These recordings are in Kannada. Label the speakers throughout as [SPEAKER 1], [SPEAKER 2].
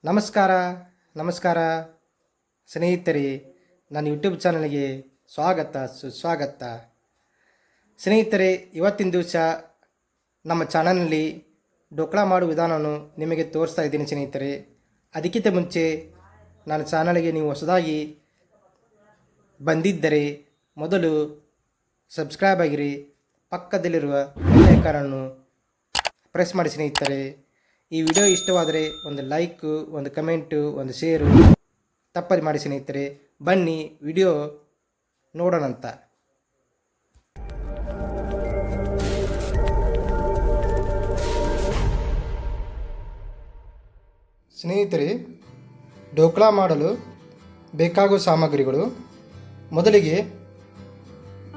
[SPEAKER 1] ನಮಸ್ಕಾರ ನಮಸ್ಕಾರ ಸ್ನೇಹಿತರೆ, ನನ್ನ ಯೂಟ್ಯೂಬ್ ಚಾನಲ್ಗೆ ಸುಸ್ವಾಗತ. ಸ್ನೇಹಿತರೆ, ಇವತ್ತಿನ ದಿವಸ ನಮ್ಮ ಚಾನಲ್ನಲ್ಲಿ ಡೋಕ್ಲಾ ಮಾಡುವ ವಿಧಾನವನ್ನು ನಿಮಗೆ ತೋರಿಸ್ತಾ ಇದ್ದೀನಿ. ಸ್ನೇಹಿತರೆ, ಅದಕ್ಕಿಂತ ಮುಂಚೆ ನನ್ನ ಚಾನಲ್ಗೆ ನೀವು ಹೊಸದಾಗಿ ಬಂದಿದ್ದರೆ ಮೊದಲು ಸಬ್ಸ್ಕ್ರೈಬ್ ಆಗಿರಿ, ಪಕ್ಕದಲ್ಲಿರುವ ಬೆಲ್ ಐಕಾನ್ ಪ್ರೆಸ್ ಮಾಡಿ. ಸ್ನೇಹಿತರೆ, ಈ ವಿಡಿಯೋ ಇಷ್ಟವಾದರೆ ಒಂದು ಲೈಕು, ಒಂದು ಕಮೆಂಟು, ಒಂದು ಶೇರು ತಪ್ಪದೆ ಮಾಡಿ. ಸ್ನೇಹಿತರೆ, ಬನ್ನಿ ವಿಡಿಯೋ ನೋಡೋಣಂತ. ಸ್ನೇಹಿತರೆ, ಡೋಕ್ಲಾ ಮಾಡಲು ಬೇಕಾಗುವ ಸಾಮಗ್ರಿಗಳು: ಮೊದಲಿಗೆ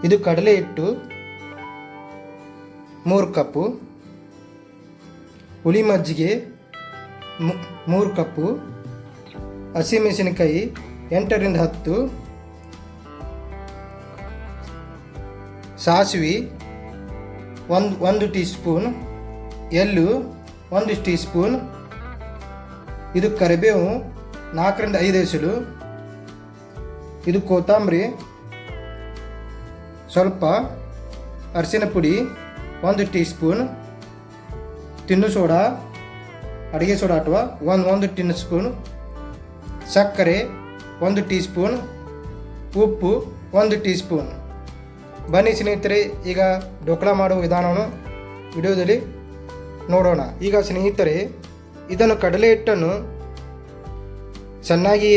[SPEAKER 1] ಇದು ಕಡಲೆ ಹಿಟ್ಟು 3 ಕಪ್ಪು, ಹುಳಿ ಮಜ್ಜಿಗೆ 3 ಕಪ್ಪು, ಹಸಿಮೆಣಸಿನಕಾಯಿ 8 ರಿಂದ 10, ಸಾಸಿವೆ 1 ಟೀ ಸ್ಪೂನ್, ಎಳ್ಳು 1 ಟೀ ಸ್ಪೂನ್, ಇದು ಕರಿಬೇವು 4 ರಿಂದ 5 ಎಸಳು, ಇದು ಕೊತ್ತಂಬರಿ ಸ್ವಲ್ಪ, ಅರಿಶಿನ ಪುಡಿ 1 ಟೀ ಸ್ಪೂನ್, ತಿನ್ನು ಸೋಡಾ, ಅಡುಗೆ ಸೋಡಾ ಅಥವಾ 1 ಟೀ ಸ್ಪೂನ್, ಸಕ್ಕರೆ 1 ಟೀ ಸ್ಪೂನ್, ಉಪ್ಪು 1 ಟೀ ಸ್ಪೂನ್. ಬನ್ನಿ ಸ್ನೇಹಿತರೆ, ಈಗ ಡೋಕ್ಲಾ ಮಾಡುವ ವಿಧಾನವನ್ನು ವಿಡಿಯೋದಲ್ಲಿ ನೋಡೋಣ. ಈಗ ಸ್ನೇಹಿತರೆ, ಇದನ್ನು ಕಡಲೆ ಹಿಟ್ಟನ್ನು ಚೆನ್ನಾಗಿ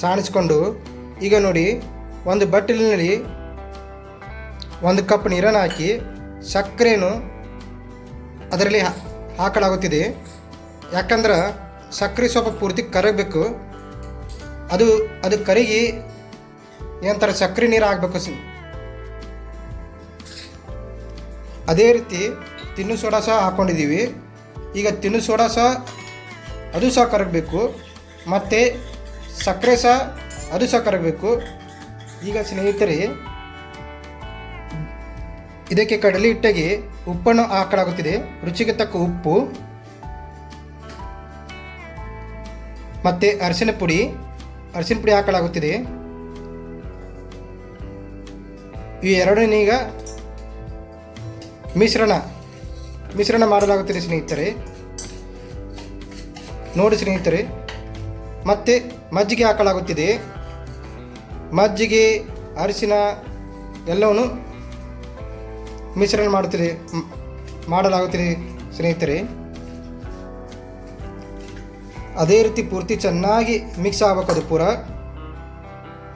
[SPEAKER 1] ಸಾಣಿಸ್ಕೊಂಡು, ಈಗ ನೋಡಿ, ಒಂದು ಬಟ್ಟಲಿನಲ್ಲಿ 1 ಕಪ್ ನೀರನ್ನು ಹಾಕಿ ಸಕ್ಕರೆಯನ್ನು ಅದರಲ್ಲಿ ಹಾಕಲಾಗುತ್ತಿದೆ. ಯಾಕಂದ್ರೆ ಸಕ್ಕರೆ ಸ್ವಲ್ಪ ಪೂರ್ತಿ ಕರಗಬೇಕು. ಅದು ಕರಗಿ ಏನಂತಾರೆ, ಸಕ್ಕರೆ ನೀರು ಆಗಬೇಕು. ಅದೇ ರೀತಿ ತಿನ್ನು ಸೋಡಾ ಸಹ ಹಾಕ್ಕೊಂಡಿದ್ದೀವಿ. ಈಗ ತಿನ್ನು ಸೋಡಾ ಸಹ ಅದು ಸಹ ಕರಗಬೇಕು, ಮತ್ತು ಸಕ್ಕರೆ ಸಹ ಅದು ಸಹ ಕರಗಬೇಕು. ಈಗ ಸ್ನೇಹಿತರೆ, ಇದಕ್ಕೆ ಕಡಲೆ ಹಿಟ್ಟಿಗೆ ಉಪ್ಪನ್ನು ಹಾಕಲಾಗುತ್ತಿದೆ. ರುಚಿಗೆ ತಕ್ಕ ಉಪ್ಪು ಮತ್ತು ಅರಿಶಿನ ಪುಡಿ ಹಾಕಲಾಗುತ್ತಿದೆ. ಈ ಎರಡನ್ನೀಗ ಈಗ ಮಿಶ್ರಣ ಮಾಡಲಾಗುತ್ತಿದೆ ಸ್ನೇಹಿತರೆ. ನೋಡಿ ಸ್ನೇಹಿತರೆ, ಮತ್ತು ಮಜ್ಜಿಗೆ ಹಾಕಲಾಗುತ್ತಿದೆ. ಮಜ್ಜಿಗೆ, ಅರಿಶಿನ ಎಲ್ಲವನ್ನು ಮಿಶ್ರಣ ಮಾಡಲಾಗುತ್ತಿದೆ ಸ್ನೇಹಿತರೆ. ಅದೇ ರೀತಿ ಪೂರ್ತಿ ಚೆನ್ನಾಗಿ ಮಿಕ್ಸ್ ಆಗಬೇಕು. ಅದು ಪೂರ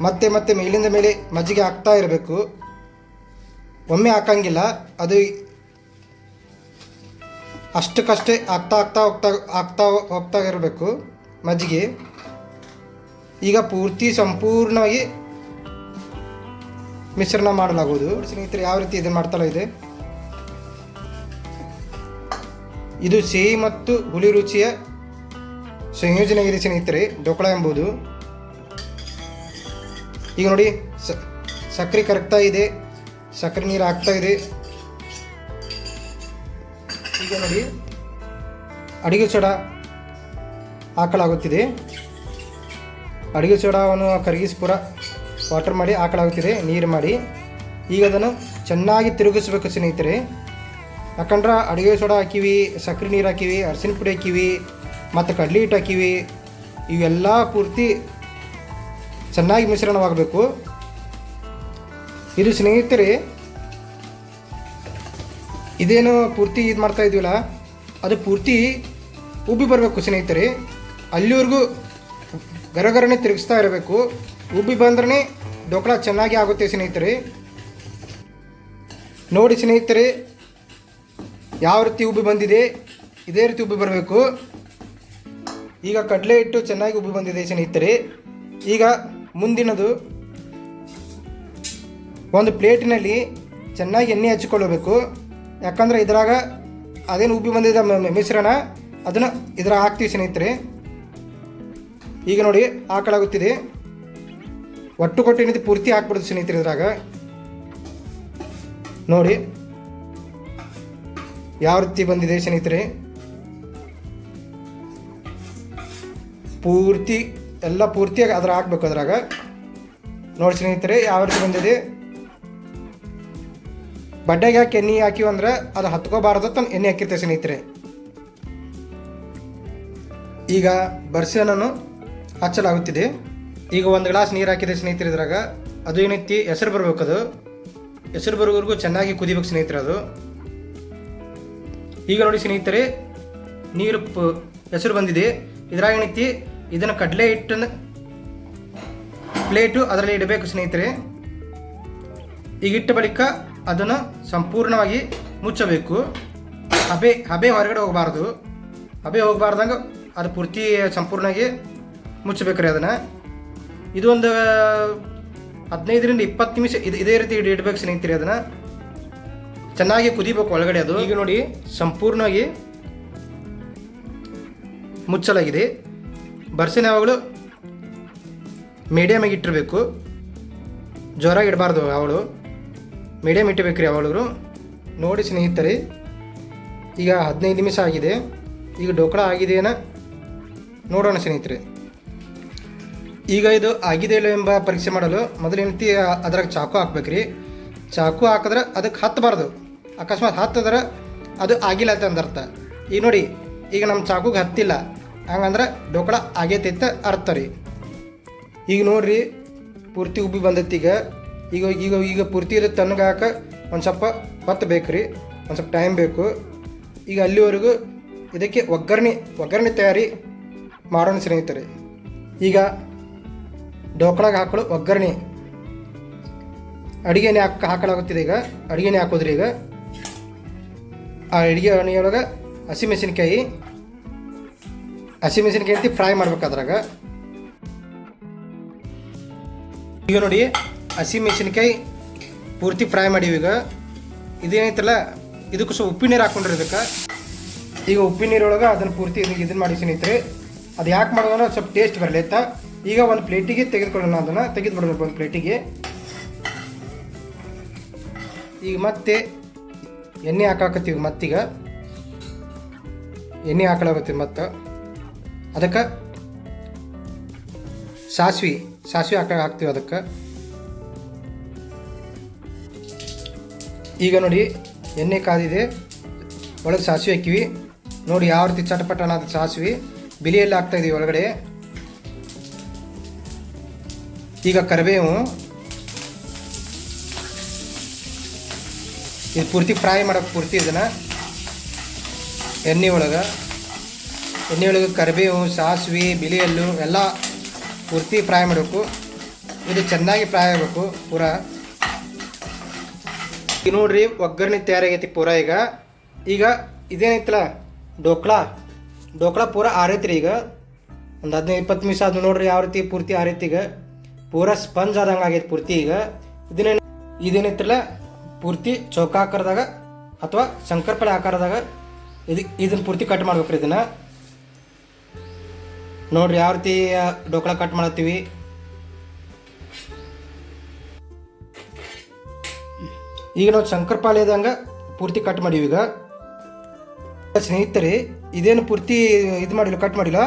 [SPEAKER 1] ಮತ್ತೆ ಮೇಲಿಂದ ಮೇಲೆ ಮಜ್ಜಿಗೆ ಹಾಕ್ತಾ ಇರಬೇಕು. ಒಮ್ಮೆ ಹಾಕಂಗಿಲ್ಲ, ಅದು ಅಷ್ಟಕ್ಕಷ್ಟೇ ಹಾಕ್ತಾ ಹೋಗ್ತಾ ಇರಬೇಕು ಮಜ್ಜಿಗೆ. ಈಗ ಪೂರ್ತಿ ಸಂಪೂರ್ಣವಾಗಿ ಮಿಶ್ರಣ ಮಾಡಲಾಗುವುದು. ಸ್ನೇಹಿತರೆ, ಯಾವ ರೀತಿ ಇದನ್ನು ಮಾಡ್ತಾ ಇದೆ, ಇದು ಸಿಹಿ ಮತ್ತು ಹುಳಿ ರುಚಿಯ ಸಂಯೋಜನೆಯಾಗಿದೆ ಸ್ನೇಹಿತರೆ ಡೋಕ್ಲಾ ಎಂಬುದು. ಈಗ ನೋಡಿ, ಸಕ್ಕರೆ ಕರಗ್ತಾ ಇದೆ, ಸಕ್ಕರೆ ನೀರು ಹಾಕ್ತಾ ಇದೆ. ಈಗ ನೋಡಿ, ಅಡುಗೆ ಸೋಡಾ ಹಾಕಲಾಗುತ್ತಿದೆ. ಅಡುಗೆ ಸೋಡಾವನ್ನು ಕರಗಿಸಿ ಪೂರ ವಾಟರ್ ಮಾಡಿ ಹಾಕಲಾಗುತ್ತಿದೆ, ನೀರು ಮಾಡಿ. ಈಗ ಅದನ್ನು ಚೆನ್ನಾಗಿ ತಿರುಗಿಸ್ಬೇಕು ಸ್ನೇಹಿತರೆ. ಯಾಕಂದ್ರೆ ಅಡುಗೆ ಸೋಡಾ ಹಾಕಿವಿ, ಸಕ್ಕರೆ ನೀರು ಹಾಕಿವಿ, ಅರಿಶಿನ ಪುಡಿ ಹಾಕಿವಿ, ಮತ್ತು ಕಡಲೆ ಹಿಟ್ಟು ಹಾಕಿವಿ. ಇವೆಲ್ಲ ಪೂರ್ತಿ ಚೆನ್ನಾಗಿ ಮಿಶ್ರಣವಾಗಬೇಕು. ಇದು ಸ್ನೇಹಿತರೆ, ಇದೇನು ಪೂರ್ತಿ ಇದು ಮಾಡ್ತಾ ಇದೀವಲ್ಲ, ಅದು ಪೂರ್ತಿ ಉಬ್ಬಿ ಬರಬೇಕು ಸ್ನೇಹಿತರೆ. ಅಲ್ಲಿವರೆಗೂ ಗರಗರನೆ ತಿರುಗಿಸ್ತಾ ಇರಬೇಕು. ಉಬ್ಬಿ ಬಂದ್ರೆ ಡೋಕ್ಲಾ ಚೆನ್ನಾಗಿ ಆಗುತ್ತೆ ಸ್ನೇಹಿತರೆ. ನೋಡಿ ಸ್ನೇಹಿತರೆ, ಯಾವ ರೀತಿ ಉಬ್ಬಿ ಬಂದಿದೆ, ಇದೇ ರೀತಿ ಉಬ್ಬಿ ಬರಬೇಕು. ಈಗ ಕಡಲೆ ಹಿಟ್ಟು ಚೆನ್ನಾಗಿ ಉಬ್ಬಿ ಬಂದಿದೆ ಸ್ನೇಹಿತರೆ. ಈಗ ಮುಂದಿನದು, ಒಂದು ಪ್ಲೇಟಿನಲ್ಲಿ ಚೆನ್ನಾಗಿ ಎಣ್ಣೆ ಹಚ್ಚಿಕೊಳ್ಳಬೇಕು. ಯಾಕಂದರೆ ಇದ್ರಾಗ ಅದೇನು ಉಬ್ಬಿ ಬಂದಿದೆ ಮಿಶ್ರಣ, ಅದನ್ನು ಇದ್ರಾಗ ಹಾಕ್ತೀವಿ ಸ್ನೇಹಿತರೆ. ಈಗ ನೋಡಿ, ಹಾಕಲಾಗುತ್ತಿದೆ. ಒಟ್ಟು ಕೊಟ್ಟು ಪೂರ್ತಿ ಹಾಕ್ಬಿಡುದು ಸ್ನೇಹಿತರೆ. ಇದ್ರಾಗ ನೋಡಿ ಯಾವ ರೀತಿ ಬಂದಿದೆ ಸ್ನೇಹಿತರೆ. ಪೂರ್ತಿ ಎಲ್ಲ ಪೂರ್ತಿಯಾಗಿ ಅದ್ರ ಹಾಕ್ಬೇಕು. ಅದ್ರಾಗ ನೋಡಿ ಸ್ನೇಹಿತರೆ ಯಾವ ರೀತಿ ಬಂದಿದೆ. ಬಡ್ಡೆಗೆ ಹಾಕಿ ಎಣ್ಣೆ ಹಾಕಿವಿ ಅಂದ್ರೆ ಅದು ಹತ್ಕೋಬಾರ್ದು ಅಂತ ಎಣ್ಣೆ ಹಾಕಿರ್ತೇವೆ ಸ್ನೇಹಿತರೆ. ಈಗ ಬರ್ಸಿಯನ್ನು ಹಚ್ಚಲಾಗುತ್ತಿದೆ. ಈಗ ಒಂದು ಗ್ಲಾಸ್ ನೀರು ಹಾಕಿದೆ ಸ್ನೇಹಿತರೆ. ಇದ್ರಾಗ ಅದು ಏನೈತಿ ಹೆಸರು ಬರ್ಬೇಕು. ಅದು ಹೆಸರು ಬರೋವರೆಗೂ ಚೆನ್ನಾಗಿ ಕುದಿಬೇಕು ಸ್ನೇಹಿತರೆ ಅದು. ಈಗ ನೋಡಿ ಸ್ನೇಹಿತರೆ ನೀರು ಹೆಸರು ಬಂದಿದೆ. ಇದ್ರಾಗ ಏನೈತಿ ಇದನ್ನು ಕಡಲೆ ಹಿಟ್ಟನ್ನು ಪ್ಲೇಟು ಅದರಲ್ಲಿ ಇಡಬೇಕು ಸ್ನೇಹಿತರೆ. ಈಗ ಇಟ್ಟ ಬಳಿಕ ಅದನ್ನು ಸಂಪೂರ್ಣವಾಗಿ ಮುಚ್ಚಬೇಕು. ಹಬೆ ಹೊರಗಡೆ ಹೋಗಬಾರ್ದು. ಹಬೆ ಹೋಗಬಾರ್ದಂಗೆ ಅದು ಪೂರ್ತಿ ಸಂಪೂರ್ಣವಾಗಿ ಮುಚ್ಚಬೇಕ್ರಿ ಅದನ್ನು. ಇದು ಒಂದು 15ರಿಂದ 20 ನಿಮಿಷ ಇದೇ ರೀತಿ ಇಡಬೇಕು ಸ್ನೇಹಿತರೆ. ಅದನ್ನು ಚೆನ್ನಾಗಿ ಕುದಿಬೇಕು ಒಳಗಡೆ ಅದು. ಈಗ ನೋಡಿ ಸಂಪೂರ್ಣವಾಗಿ ಮುಚ್ಚಲಾಗಿದೆ. ಬರ್ಸಿನ ಯಾವಾಗಲೂ ಮೀಡಿಯಮ್ ಆಗಿ ಇಟ್ಟಿರಬೇಕು, ಜೋರಾಗಿ ಇಡಬಾರ್ದು. ಅವಳು ಮೀಡಿಯಮ್ ಇಟ್ಟಬೇಕ್ರಿ ಅವಳು. ನೋಡಿ ಸ್ನೇಹಿತರೆ ಈಗ 15 ನಿಮಿಷ ಆಗಿದೆ. ಈಗ ಡೋಕ್ಲಾ ಆಗಿದೆಯೇನ ನೋಡೋಣ ಸ್ನೇಹಿತರೆ. ಈಗ ಇದು ಆಗಿದೆ ಇಲ್ಲ ಎಂಬ ಪರೀಕ್ಷೆ ಮಾಡಲು ಮೊದಲು ಏನಂತಿ ಅದ್ರಾಗ ಚಾಕು ಹಾಕ್ಬೇಕ್ರಿ. ಚಾಕು ಹಾಕಿದ್ರೆ ಅದಕ್ಕೆ ಹತ್ತಬಾರ್ದು. ಅಕಸ್ಮಾತ್ ಹತ್ತಿದ್ರೆ ಅದು ಆಗಿಲ್ಲ ಅಂತ ಅಂದರ್ಥ. ಈಗ ನೋಡಿ ಈಗ ನಮ್ಮ ಚಾಕುಗೆ ಹತ್ತಿಲ್ಲ, ಹಂಗಂದ್ರೆ ಡೋಕ್ಲಾ ಆಗೈತೆ ಅರ್ಥ ರೀ. ಈಗ ನೋಡ್ರಿ ಪೂರ್ತಿ ಉಬ್ಬಿ ಬಂದೈತಿ. ಈಗ ಈಗ ಈಗ ಪೂರ್ತಿ ಇದು ತಣ್ಣಗೆ ಹಾಕ ಒಂದು ಸ್ವಲ್ಪ ಹೊತ್ತು ಬೇಕು ರೀ, ಒಂದು ಸ್ವಲ್ಪ ಟೈಮ್ ಬೇಕು. ಈಗ ಅಲ್ಲಿವರೆಗೂ ಇದಕ್ಕೆ ಒಗ್ಗರಣೆ ತಯಾರಿ ಮಾಡೋಣ ಸ್ನೇಹಿತರೆ. ಈಗ ಡೋಕ್ಲಾಗೆ ಹಾಕಲು ಒಗ್ಗರಣೆ ಅಡುಗೆನೇ ಹಾಕಲಾಗುತ್ತಿದೆ. ಈಗ ಅಡುಗೆನೇ ಹಾಕೋದ್ರಿ. ಈಗ ಆ ಅಡುಗೆ ಎಣ್ಣೆಯೊಳಗೆ ಹಸಿಮೆಣಸಿನ್ಕಾಯಿ ಅಂತ ಫ್ರೈ ಮಾಡ್ಬೇಕು ಅದ್ರಾಗ. ಈಗ ನೋಡಿ ಹಸಿಮೆಣಸಿನ್ಕಾಯಿ ಪೂರ್ತಿ ಫ್ರೈ ಮಾಡೀವಿ. ಈಗ ಇದೇನೈತಲ್ಲ ಇದಕ್ಕೂ ಸ್ವಲ್ಪ ಉಪ್ಪಿನ ನೀರು ಹಾಕ್ಕೊಂಡ್ರಿ ಇದಕ್ಕೆ. ಈಗ ಉಪ್ಪಿನ ನೀರೊಳಗೆ ಅದನ್ನು ಪೂರ್ತಿ ಇದನ್ನು ಮಾಡಿ ಸ್ನೇಹಿತರೆ. ಅದು ಯಾಕೆ ಮಾಡೋಣ ಸ್ವಲ್ಪ ಟೇಸ್ಟ್ ಬರಲಿತ್ತ. ಈಗ ಒಂದು ಪ್ಲೇಟಿಗೆ ತೆಗೆದುಕೊಳ್ಳೋಣ, ಅದನ್ನು ತೆಗೆದುಬಿಡ್ಬೇಕು ಒಂದು ಪ್ಲೇಟಿಗೆ. ಈಗ ಮತ್ತೆ ಎಣ್ಣೆ ಹಾಕಾಕತ್ತೀವಿ. ಮತ್ತೀಗ ಎಣ್ಣೆ ಹಾಕಲಾಗತ್ತೀವಿ. ಮತ್ತು ಅದಕ್ಕೆ ಸಾಸಿವೆ ಹಾಕ್ತೀವಿ ಅದಕ್ಕೆ. ಈಗ ನೋಡಿ ಎಣ್ಣೆ ಕಾದಿದೆ, ಒಳಗೆ ಸಾಸಿವೆ ಹಾಕಿವಿ. ನೋಡಿ ಯಾವ ರೀತಿ ಚಟಪಟ ಅನ್ನೋದು ಸಾಸಿವೆ ಬಿಲಿಯಲ್ಲಿ ಹಾಕ್ತಾಯಿದ್ದೀವಿ ಒಳಗಡೆ. ಈಗ ಕರಿಬೇವು ಇದು ಪೂರ್ತಿ ಫ್ರೈ ಮಾಡೋಕೆ ಪೂರ್ತಿ ಇದನ್ನು ಎಣ್ಣೆ ಒಳಗೆ ಕರಿಬೇವು, ಸಾಸಿವೆ, ಬಿಳಿಯಲ್ಲು ಎಲ್ಲ ಪೂರ್ತಿ ಫ್ರೈ ಮಾಡಬೇಕು. ಇದು ಚೆನ್ನಾಗಿ ಫ್ರೈ ಆಗಬೇಕು ಪೂರ. ಈಗ ನೋಡ್ರಿ ಒಗ್ಗರಣೆ ತಯಾರಾಗೈತಿ ಪೂರ. ಈಗ ಇದೇನೈತಲ್ಲ ಡೋಕ್ಲಾ ಪೂರ ಆರೈತ್ರಿ. ಈಗ ಒಂದು 15-20 ನಿಮಿಷ ಅದು ನೋಡ್ರಿ ಯಾವ ರೀತಿ ಪೂರ್ತಿ ಆರೈತಿ. ಈಗ ಪೂರ ಸ್ಪಂಜ್ ಆದಂಗೆ ಆಗೈತೆ ಪೂರ್ತಿ. ಈಗ ಇದೇನೈತಿಲ್ಲ ಪೂರ್ತಿ ಚೌಕಾಕಾರದಾಗ ಅಥವಾ ಶಂಕರಪಳೆ ಆಕಾರದಾಗ ಇದನ್ನು ಪೂರ್ತಿ ಕಟ್ ಮಾಡ್ಬೇಕ್ರಿ. ಇದನ್ನು ನೋಡ್ರಿ ಯಾವ ರೀತಿ ಡೋಕ್ಲಾ ಕಟ್ ಮಾಡತ್ತೀವಿ. ಈಗ ನಾವು ಶಂಕರಪಾಳ್ಯದಂಗೆ ಪೂರ್ತಿ ಕಟ್ ಮಾಡೀವಿ. ಈಗ ಸ್ನೇಹಿತರೆ ಇದೇನು ಪೂರ್ತಿ ಇದು ಮಾಡಿಲ್ಲ, ಕಟ್ ಮಾಡಿಲ್ಲ.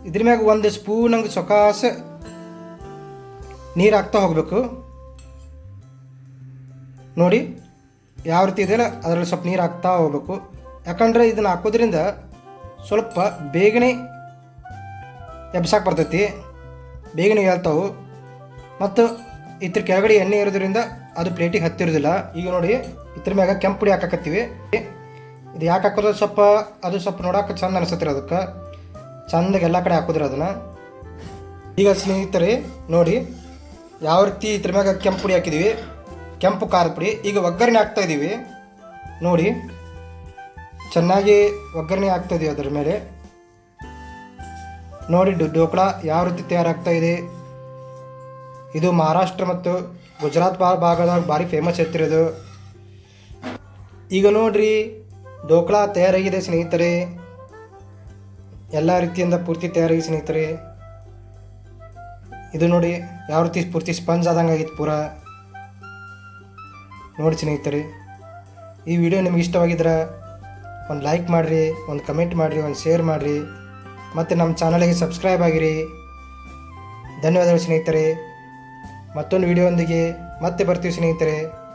[SPEAKER 1] ಇದ್ರ ಮ್ಯಾಗ ಒಂದು ಸ್ಪೂನ್ ಹಂಗೆ ಸೊಕಾಸ ನೀರು ಹಾಕ್ತಾ ಹೋಗಬೇಕು. ನೋಡಿ ಯಾವ ರೀತಿ ಇದೆಯಲ್ಲ ಅದರಲ್ಲಿ ಸ್ವಲ್ಪ ನೀರು ಹಾಕ್ತಾ ಹೋಗ್ಬೇಕು. ಯಾಕಂದರೆ ಇದನ್ನು ಹಾಕೋದ್ರಿಂದ ಸ್ವಲ್ಪ ಬೇಗನೆ ಎಬ್ಸಾಕ್ ಬರ್ತೈತಿ, ಬೇಗನೆ ಹೇಳ್ತಾವು. ಮತ್ತು ಇದ್ರ ಕೆಳಗಡೆ ಎಣ್ಣೆ ಇರೋದ್ರಿಂದ ಅದು ಪ್ಲೇಟಿಗೆ ಹತ್ತಿರೋದಿಲ್ಲ. ಈಗ ನೋಡಿ ಇದ್ರ ಮ್ಯಾಗ ಕೆಂಪು ಪುಡಿ ಹಾಕಕತ್ತೀವಿ. ಇದು ಯಾಕೆ ಹಾಕೋದು ಸ್ವಲ್ಪ ನೋಡೋಕೆ ಚಂದ ಅನಿಸುತ್ತೆ. ಅದಕ್ಕೆ ಚಂದಾಗಿ ಎಲ್ಲ ಕಡೆ ಹಾಕೋದ್ರಿ ಅದನ್ನು. ಈಗ ಸ್ನೇಹಿತರೆ ನೋಡಿ ಯಾವ ರೀತಿ ಇದ್ರ ಮ್ಯಾಗ ಕೆಂಪು ಪುಡಿ ಹಾಕಿದ್ದೀವಿ, ಕೆಂಪು ಖಾರದ ಪುಡಿ. ಈಗ ಒಗ್ಗರಣೆ ಹಾಕ್ತಾಯಿದ್ದೀವಿ. ನೋಡಿ ಚೆನ್ನಾಗಿ ಒಗ್ಗರಣೆ ಹಾಕ್ತಾಯಿದ್ದೀವಿ ಅದರ ಮೇಲೆ. ನೋಡಿ ಡೋಕ್ಲಾ ಯಾವ ರೀತಿ ತಯಾರಾಗ್ತಾಯಿದೆ. ಇದು ಮಹಾರಾಷ್ಟ್ರ ಮತ್ತು ಗುಜರಾತ್ ಭಾಗದಾಗ ಭಾರಿ ಫೇಮಸ್ ಐತಿರೋದು. ಈಗ ನೋಡ್ರಿ ಡೋಕ್ಲಾ ತಯಾರಾಗಿದೆ ಸ್ನೇಹಿತರೆ. ಎಲ್ಲ ರೀತಿಯಿಂದ ಪೂರ್ತಿ ತಯಾರಾಗಿದೆ ಸ್ನೇಹಿತರೆ. ಇದು ನೋಡಿ ಯಾವ ರೀತಿ ಪೂರ್ತಿ ಸ್ಪಂಜ್ ಆದಂಗೆ ಆಗಿತ್ತು ಪೂರ. ನೋಡಿ ಸ್ನೇಹಿತರೆ ಈ ವಿಡಿಯೋ ನಿಮ್ಗೆ ಇಷ್ಟವಾಗಿದ್ರೆ ಒಂದು ಲೈಕ್ ಮಾಡಿರಿ, ಒಂದು ಕಮೆಂಟ್ ಮಾಡಿರಿ, ಒಂದು ಶೇರ್ ಮಾಡಿರಿ. ಮತ್ತು ನಮ್ಮ ಚಾನಲ್ಗೆ ಸಬ್ಸ್ಕ್ರೈಬ್ ಆಗಿರಿ. ಧನ್ಯವಾದಗಳು ಸ್ನೇಹಿತರೆ. ಮತ್ತೊಂದು ವಿಡಿಯೋದೊಂದಿಗೆ ಮತ್ತೆ ಬರ್ತೀವಿ ಸ್ನೇಹಿತರೆ.